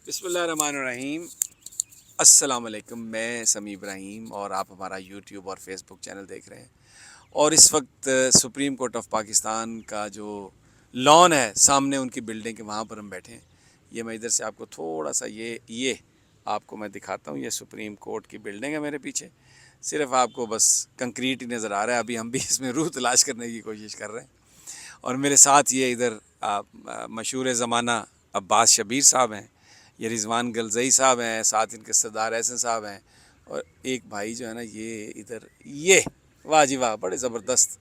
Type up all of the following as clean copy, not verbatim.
بسم اللہ الرحمن الرحیم۔ السلام علیکم، میں سمیع ابراہیم اور آپ ہمارا یوٹیوب اور فیس بک چینل دیکھ رہے ہیں۔ اور اس وقت سپریم کورٹ آف پاکستان کا جو لان ہے سامنے ان کی بلڈنگ کے، وہاں پر ہم بیٹھے ہیں۔ یہ میں ادھر سے آپ کو تھوڑا سا یہ آپ کو میں دکھاتا ہوں۔ یہ سپریم کورٹ کی بلڈنگ ہے میرے پیچھے، صرف آپ کو بس کنکریٹ ہی نظر آ رہا ہے۔ ابھی ہم بھی اس میں روح تلاش کرنے کی کوشش کر رہے ہیں۔ اور میرے ساتھ یہ ادھر مشہور زمانہ عباس شبیر صاحب ہیں، یہ رضوان گلزئی صاحب ہیں، ساتھ ان کے سردار احسن صاحب ہیں، اور ایک بھائی جو ہے نا یہ ادھر، یہ واہ جی واہ، بڑے زبردست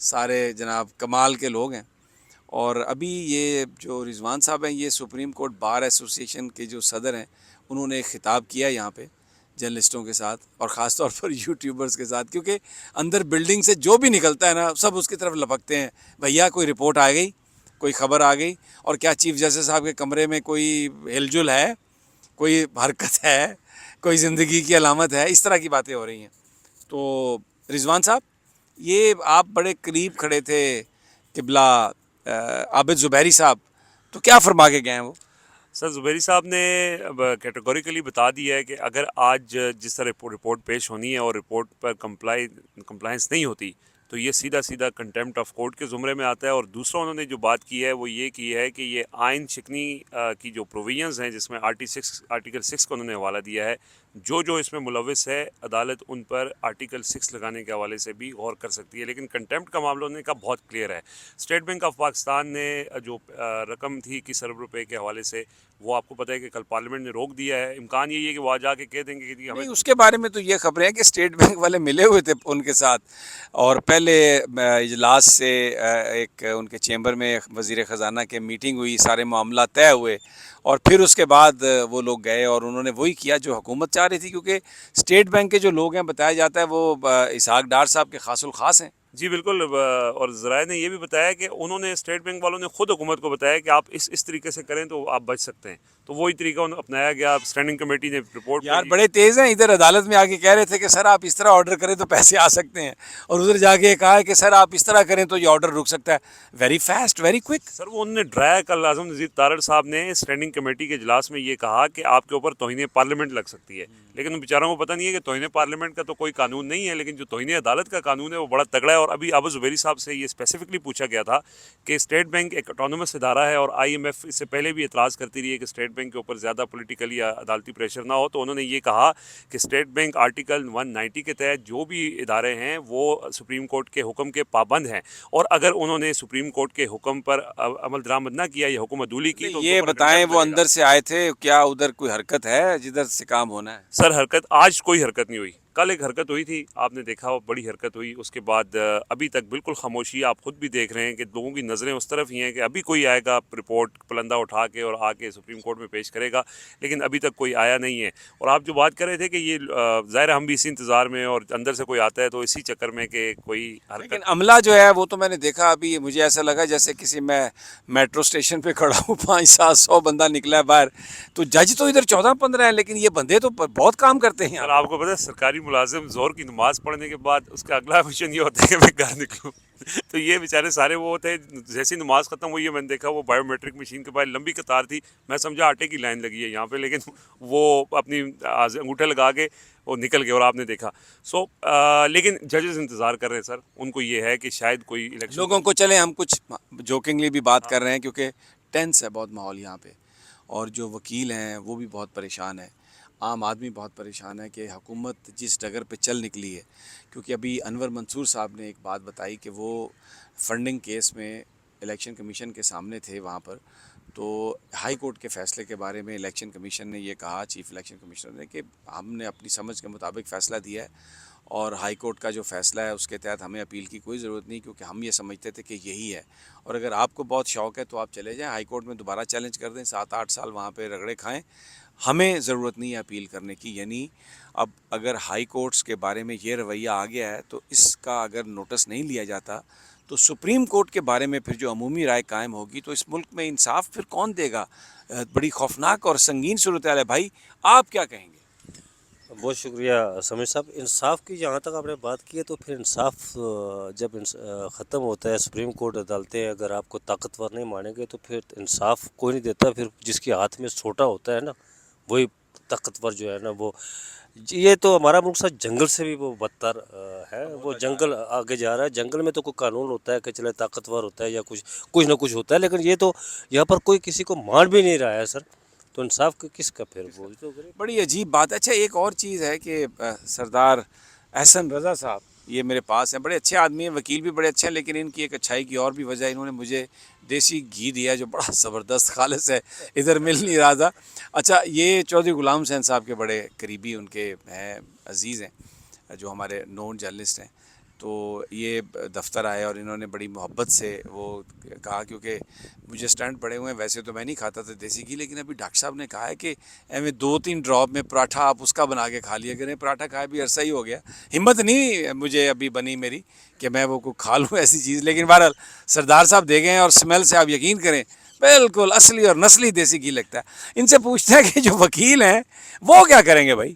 سارے جناب کمال کے لوگ ہیں۔ اور ابھی یہ جو رضوان صاحب ہیں یہ سپریم کورٹ بار ایسوسی ایشن کے جو صدر ہیں، انہوں نے ایک خطاب کیا یہاں پہ جرنلسٹوں کے ساتھ، اور خاص طور پر یوٹیوبرز کے ساتھ، کیونکہ اندر بلڈنگ سے جو بھی نکلتا ہے نا سب اس کی طرف لپکتے ہیں۔ بھیا کوئی رپورٹ آ گئی، کوئی خبر آ گئی، اور کیا چیف جسٹس صاحب کے کمرے میں کوئی ہل جل ہے، کوئی حرکت ہے، کوئی زندگی کی علامت ہے، اس طرح کی باتیں ہو رہی ہیں۔ تو رضوان صاحب، یہ آپ بڑے قریب کھڑے تھے قبلہ عابد زبیری صاحب، تو کیا فرما کے گئے ہیں وہ؟ سر زبیری صاحب نے اب کیٹیگوریکلی بتا دیا ہے کہ اگر آج جس طرح رپورٹ پیش ہونی ہے اور رپورٹ پر کمپلائنس نہیں ہوتی تو یہ سیدھا سیدھا کنٹیمپٹ آف کورٹ کے زمرے میں آتا ہے۔ اور دوسرا انہوں نے جو بات کی ہے وہ یہ کی ہے کہ یہ آئین شکنی کی جو پروویژنز ہیں، جس میں آرٹیکل 6 کو انہوں نے حوالہ دیا ہے، جو اس میں ملوث ہے عدالت ان پر آرٹیکل 6 لگانے کے حوالے سے بھی غور کر سکتی ہے۔ لیکن کنٹیمپٹ کا معاملہ انہوں نے کہا بہت کلیئر ہے۔ اسٹیٹ بینک آف پاکستان نے جو رقم تھی 21 ارب روپے کے حوالے سے، وہ آپ کو پتہ ہے کہ کل پارلیمنٹ نے روک دیا ہے۔ امکان یہی ہے کہ وہ آ جا کے کہہ دیں گے کہ ہمیں نہیں، اس کے بارے میں تو یہ خبریں ہیں کہ اسٹیٹ بینک والے ملے ہوئے تھے ان کے ساتھ، اور پہلے اجلاس سے ایک ان کے چیمبر میں وزیر خزانہ کے میٹنگ ہوئی، سارے معاملات طے ہوئے، اور پھر اس کے بعد وہ لوگ گئے اور انہوں نے وہی کیا جو حکومت چاہ رہی تھی، کیونکہ اسٹیٹ بینک کے جو لوگ ہیں بتایا جاتا ہے وہ اسحاق ڈار صاحب کے خاص الخاص ہیں۔ جی بالکل، اور ذرائع نے یہ بھی بتایا کہ انہوں نے اسٹیٹ بینک والوں نے خود حکومت کو بتایا کہ آپ اس طریقے سے کریں تو آپ بچ سکتے ہیں، تو وہی طریقہ اپنایا گیا۔ اسٹینڈنگ کمیٹی نے رپورٹ یار بھیجی۔ بڑے تیز ہیں، ادھر عدالت میں آ کے کہہ رہے تھے کہ سر آپ اس طرح آرڈر کریں تو پیسے آ سکتے ہیں، اور ادھر جا کے کہا ہے کہ سر آپ اس طرح کریں تو یہ آرڈر رک سکتا ہے۔ Very fast, very quick. Sir وہ انہوں نے ڈرایا، کل اعظم نذیر تارڑ صاحب نے اسٹینڈنگ کمیٹی کے اجلاس میں یہ کہا کہ آپ کے اوپر توہین پارلیمنٹ لگ سکتی ہے، لیکن ان بیچاروں کو پتہ نہیں ہے کہ توہین پارلیمنٹ کا تو کوئی قانون نہیں ہے، لیکن جو توہین عدالت کا قانون ہے وہ بڑا تگڑا ہے۔ اور ابھی عابد زبیری صاحب سے یہ اسپیسیفکلی پوچھا گیا تھا کہ اسٹیٹ بینک ایک آٹونومس ادارہ ہے، اور آئی ایم ایف اس سے پہلے بھی اعتراض کرتی رہی ہے کہ اسٹیٹ بینک کے اوپر زیادہ پولیٹیکلی یا عدالتی پریشر نہ ہو، تو انہوں نے یہ کہا کہ اسٹیٹ بینک آرٹیکل 190 کے تحت جو بھی ادارے ہیں وہ سپریم کورٹ کے حکم کے پابند ہیں، اور اگر انہوں نے سپریم کورٹ کے حکم پر عمل درآمد نہ کیا یا حکم عدولی کی تو ان کے یہ اوپر بتائیں، کنٹیمپٹ وہ لگے گا۔ اندر سے آئے تھے، کیا ادھر کوئی حرکت ہے جدھر سے کام ہونا ہے؟ سر حرکت آج کوئی حرکت نہیں ہوئی، کل ایک حرکت ہوئی تھی، آپ نے دیکھا وہ بڑی حرکت ہوئی، اس کے بعد ابھی تک بالکل خاموشی۔ آپ خود بھی دیکھ رہے ہیں کہ لوگوں کی نظریں اس طرف ہی ہیں کہ ابھی کوئی آئے گا رپورٹ پلندہ اٹھا کے اور آ کے سپریم کورٹ میں پیش کرے گا، لیکن ابھی تک کوئی آیا نہیں ہے۔ اور آپ جو بات کر رہے تھے کہ یہ ظاہر ہم بھی اسی انتظار میں، اور اندر سے کوئی آتا ہے تو اسی چکر میں کہ کوئی لیکن حرکت۔ عملہ جو ہے وہ تو میں نے دیکھا، ابھی مجھے ایسا لگا جیسے کسی میں میٹرو اسٹیشن پہ کھڑا ہوں، 500-700 بندہ نکلا ہے باہر، تو جج تو ادھر 14-15 ہیں، لیکن یہ بندے تو بہت کام کرتے ہیں یہاں سر پہ۔ آپ کو پتہ ہے سرکاری ملازم زور کی نماز پڑھنے کے بعد اس کا اگلا مشن یہ ہوتا ہے کہ میں گھر نکلوں، تو یہ بیچارے سارے وہ تھے، جیسی نماز ختم ہوئی ہے میں نے دیکھا وہ بایو میٹرک مشین کے بعد لمبی قطار تھی، میں سمجھا آٹے کی لائن لگی ہے یہاں پہ، لیکن وہ اپنی انگوٹھے لگا کے وہ نکل گئے، اور آپ نے دیکھا لیکن ججز انتظار کر رہے ہیں سر، ان کو یہ ہے کہ شاید کوئی الیکشن لوگوں کو چلیں ہم کچھ جوکنگلی بھی بات کر رہے ہیں، کیونکہ ٹینس ہے بہت ماحول یہاں پہ، اور جو وکیل ہیں وہ بھی بہت پریشان ہے، عام آدمی بہت پریشان ہے کہ حکومت جس ڈگر پہ چل نکلی ہے، کیونکہ ابھی انور منصور صاحب نے ایک بات بتائی کہ وہ فنڈنگ کیس میں الیکشن کمیشن کے سامنے تھے وہاں پر، تو ہائی کورٹ کے فیصلے کے بارے میں الیکشن کمیشن نے یہ کہا، چیف الیکشن کمشنر نے، کہ ہم نے اپنی سمجھ کے مطابق فیصلہ دیا ہے، اور ہائی کورٹ کا جو فیصلہ ہے اس کے تحت ہمیں اپیل کی کوئی ضرورت نہیں، کیونکہ ہم یہ سمجھتے تھے کہ یہی ہے، اور اگر آپ کو بہت شوق ہے تو آپ چلے جائیں ہائی کورٹ میں، دوبارہ چیلنج کر دیں، 7-8 سال وہاں پہ رگڑے کھائیں، ہمیں ضرورت نہیں ہے اپیل کرنے کی۔ یعنی اب اگر ہائی کورٹس کے بارے میں یہ رویہ آ گیا ہے تو اس کا اگر نوٹس نہیں لیا جاتا تو سپریم کورٹ کے بارے میں پھر جو عمومی رائے قائم ہوگی تو اس ملک میں انصاف پھر کون دے گا؟ بڑی خوفناک اور سنگین صورتحال ہے۔ بھائی آپ کیا کہیں گے؟ بہت شکریہ سمیع صاحب. انصاف کی جہاں تک آپ نے بات کی ہے تو پھر انصاف جب ختم ہوتا ہے سپریم کورٹ عدالتیں اگر آپ کو طاقتور نہیں مانیں گے تو پھر انصاف کوئی نہیں دیتا. پھر جس کے ہاتھ میں چھوٹا ہوتا ہے نا وہی طاقتور جو ہے نا وہ. یہ تو ہمارا ملک سا جنگل سے بھی وہ بدتر ہے. وہ جنگل آگے جا رہا ہے. جنگل میں تو کوئی قانون ہوتا ہے کہ چلے طاقتور ہوتا ہے یا کچھ نہ کچھ ہوتا ہے, لیکن یہ تو یہاں پر کوئی کسی کو مان بھی نہیں رہا ہے سر. تو انصاف کس کا پھر وہ تو بڑی عجیب بات. اچھا ایک اور چیز ہے کہ سردار احسن رضا صاحب یہ میرے پاس ہیں, بڑے اچھے آدمی ہیں, وکیل بھی بڑے اچھے ہیں, لیکن ان کی ایک اچھائی کی اور بھی وجہ ہے, انہوں نے مجھے دیسی گھی دیا جو بڑا زبردست خالص ہے, ادھر مل نہیں رہا تھا. اچھا یہ چودھری غلام حسین صاحب کے بڑے قریبی ان کے ہیں, عزیز ہیں, جو ہمارے نون جرنلسٹ ہیں. تو یہ دفتر آئے اور انہوں نے بڑی محبت سے وہ کہا, کیونکہ مجھے سٹینڈ پڑے ہوئے ہیں, ویسے تو میں نہیں کھاتا تھا دیسی گھی, لیکن ابھی ڈاکٹر صاحب نے کہا ہے کہ میں 2-3 ڈراپ میں پراٹھا آپ اس کا بنا کے کھا لیا کریں. پراٹھا کھائے بھی عرصہ ہی ہو گیا, ہمت نہیں مجھے ابھی بنی میری کہ میں وہ کھا لوں ایسی چیز. لیکن بہرحال سردار صاحب دے گئے ہیں اور اسمیل سے آپ یقین کریں بالکل اصلی اور نسلی دیسی گھی لگتا ہے. ان سے پوچھتے ہیں کہ جو وکیل ہیں وہ کیا کریں گے بھائی؟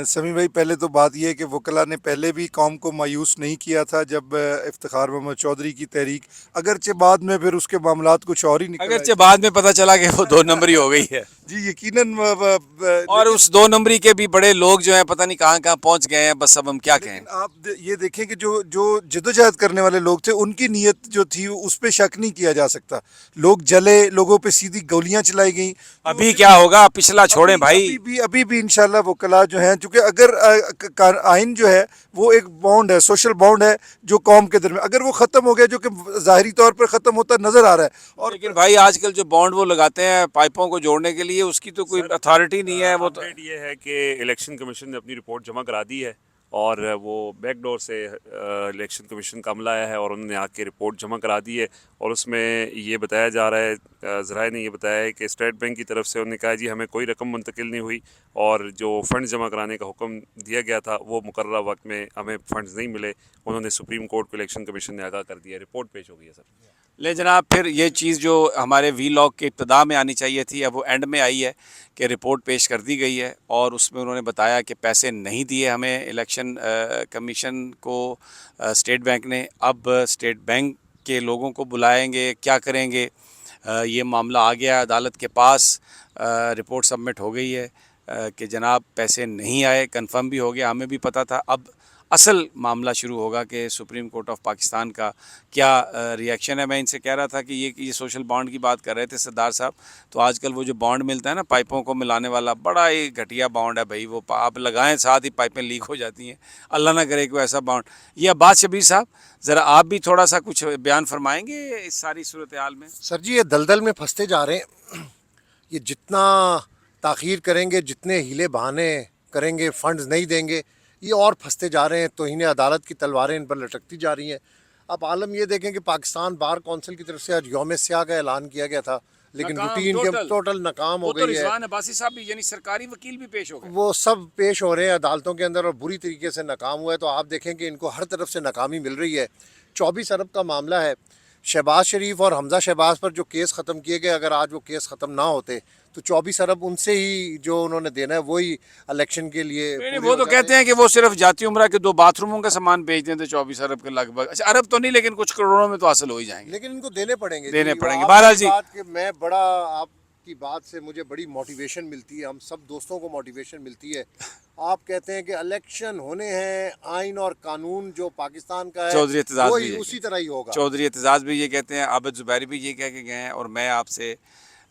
سمیع بھائی پہلے تو بات یہ ہے کہ وکلاء نے پہلے بھی قوم کو مایوس نہیں کیا تھا جب افتخار محمد چودھری کی تحریک, اگرچہ بعد میں پھر اس کے معاملات کچھ اور ہی نکل آئے. اگرچہ بعد میں پتہ چلا کہ وہ 2 نمبری ہو گئی ہے, جی یقیناً اور اس 2 نمبری کے بھی بڑے لوگ جو ہیں پتہ نہیں کہاں کہاں پہنچ گئے ہیں. بس اب ہم کیا کہیں. لیکن آپ یہ دیکھیں کہ جو جدوجہد کرنے والے لوگ تھے ان کی نیت جو تھی اس پہ شک نہیں کیا جا سکتا. لوگ جلے, لوگوں پہ سیدھی گولیاں چلائی گئیں. ابھی کیا ہوگا پچھلا چھوڑیں بھائی. ابھی بھی انشاءاللہ وکلاء جو ہیں, چونکہ اگر آئین جو ہے وہ ایک بانڈ ہے, سوشل بانڈ ہے جو قوم کے درمیان, اگر وہ ختم ہو گیا جو کہ ظاہری طور پر ختم ہوتا نظر آ رہا ہے. اور لیکن بھائی آج کل جو بانڈ وہ لگاتے ہیں پائپوں کو جوڑنے کے لیے, اس کی تو کوئی اتھارٹی نہیں ہے. وہ تو اپڈیٹ یہ ہے کہ الیکشن کمیشن نے اپنی رپورٹ جمع کرا دی ہے اور وہ بیک ڈور سے الیکشن کمیشن کا عملہ آیا ہے اور انہوں نے آ کے رپورٹ جمع کرا دی ہے. اور اس میں یہ بتایا جا رہا ہے, ذرائع نے یہ بتایا ہے کہ اسٹیٹ بینک کی طرف سے انہوں نے کہا جی ہمیں کوئی رقم منتقل نہیں ہوئی, اور جو فنڈز جمع کرانے کا حکم دیا گیا تھا وہ مقررہ وقت میں ہمیں فنڈز نہیں ملے. انہوں نے سپریم کورٹ کو الیکشن کمیشن نے آگاہ کر دیا ہے. رپورٹ پیش ہو گئی ہے سر. لے جناب, پھر یہ چیز جو ہمارے وی لاگ کے ابتدا میں آنی چاہیے تھی اب وہ اینڈ میں آئی ہے کہ رپورٹ پیش کر دی گئی ہے, اور اس میں انہوں نے بتایا کہ پیسے نہیں دیے ہمیں الیکشن کمیشن کو اسٹیٹ بینک نے. اب اسٹیٹ بینک کے لوگوں کو بلائیں گے, کیا کریں گے, یہ معاملہ آ گیا عدالت کے پاس. رپورٹ سبمٹ ہو گئی ہے کہ جناب پیسے نہیں آئے, کنفرم بھی ہو گیا, ہمیں بھی پتہ تھا. اب اصل معاملہ شروع ہوگا کہ سپریم کورٹ آف پاکستان کا کیا ریئیکشن ہے. میں ان سے کہہ رہا تھا کہ یہ سوشل بانڈ کی بات کر رہے تھے سردار صاحب, تو آج کل وہ جو بانڈ ملتا ہے نا پائپوں کو ملانے والا, بڑا ہی گھٹیا بانڈ ہے بھائی. وہ آپ لگائیں ساتھ ہی پائپیں لیک ہو جاتی ہیں. اللہ نہ کرے کوئی ایسا بانڈ. یہ عباس شبیر صاحب ذرا آپ بھی تھوڑا سا کچھ بیان فرمائیں گے اس ساری صورتحال میں؟ سر جی یہ دلدل میں پھنستے جا رہے ہیں. یہ جتنا تاخیر کریں گے, جتنے ہیلے بہانے کریں گے, فنڈز نہیں دیں گے, یہ اور پھنستے جا رہے ہیں. توہین عدالت کی تلواریں ان پر لٹکتی جا رہی ہیں. اب عالم یہ دیکھیں کہ پاکستان بار کونسل کی طرف سے آج یوم سیاہ کا اعلان کیا گیا تھا, لیکن روٹین کے ٹوٹل ناکام ہو وہ تو گئی ہے. رضوان عباسی صاحب بھی یعنی سرکاری وکیل بھی پیش ہو گئے, وہ سب پیش ہو رہے ہیں عدالتوں کے اندر اور بری طریقے سے ناکام ہوا ہے. تو آپ دیکھیں کہ ان کو ہر طرف سے ناکامی مل رہی ہے. 24 ارب کا معاملہ ہے. شہباز شریف اور حمزہ شہباز پر جو کیس ختم کیے گئے, اگر آج وہ کیس ختم نہ ہوتے تو 24 ارب ان سے ہی جو انہوں نے دینا ہے وہی الیکشن کے لیے پورے وہ ہو تو جاتے کہتے ہیں کہ وہ صرف جاتی عمرہ کے 2 باتھ روموں کا سامان بھیج دیں تو 24 ارب کے لگ بھگ. اچھا ارب تو نہیں لیکن کچھ کروڑوں میں تو حاصل ہو ہی جائیں گے. لیکن ان کو دینے پڑیں گے. دینے پڑیں گے. آپ بہرحال کی جی بات کہ میں بڑا, آپ کی بات سے مجھے بڑی موٹیویشن ملتی ہے, ہم سب دوستوں کو موٹیویشن ملتی ہے. آپ کہتے ہیں کہ الیکشن ہونے ہیں, آئین اور قانون جو پاکستان کا ہے چودھری اعتزاز بھی وہی یہ اسی طرح ہی ہوگا. چودھری اعتزاز بھی یہ کہتے ہیں, عابد زبیری بھی یہ کہہ کے گئے ہیں, اور میں آپ سے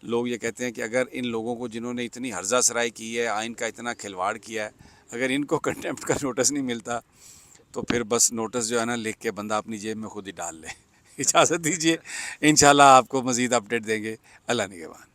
لوگ یہ کہتے ہیں کہ اگر ان لوگوں کو جنہوں نے اتنی ہرزہ سرائی کی ہے, آئین کا اتنا کھلواڑ کیا ہے, اگر ان کو کنٹیمپٹ کا نوٹس نہیں ملتا تو پھر بس نوٹس جو ہے نا لکھ کے بندہ اپنی جیب میں خود ہی ڈال لے. اجازت دیجیے, انشاءاللہ آپ کو مزید اپڈیٹ دیں گے. اللہ نگہبان.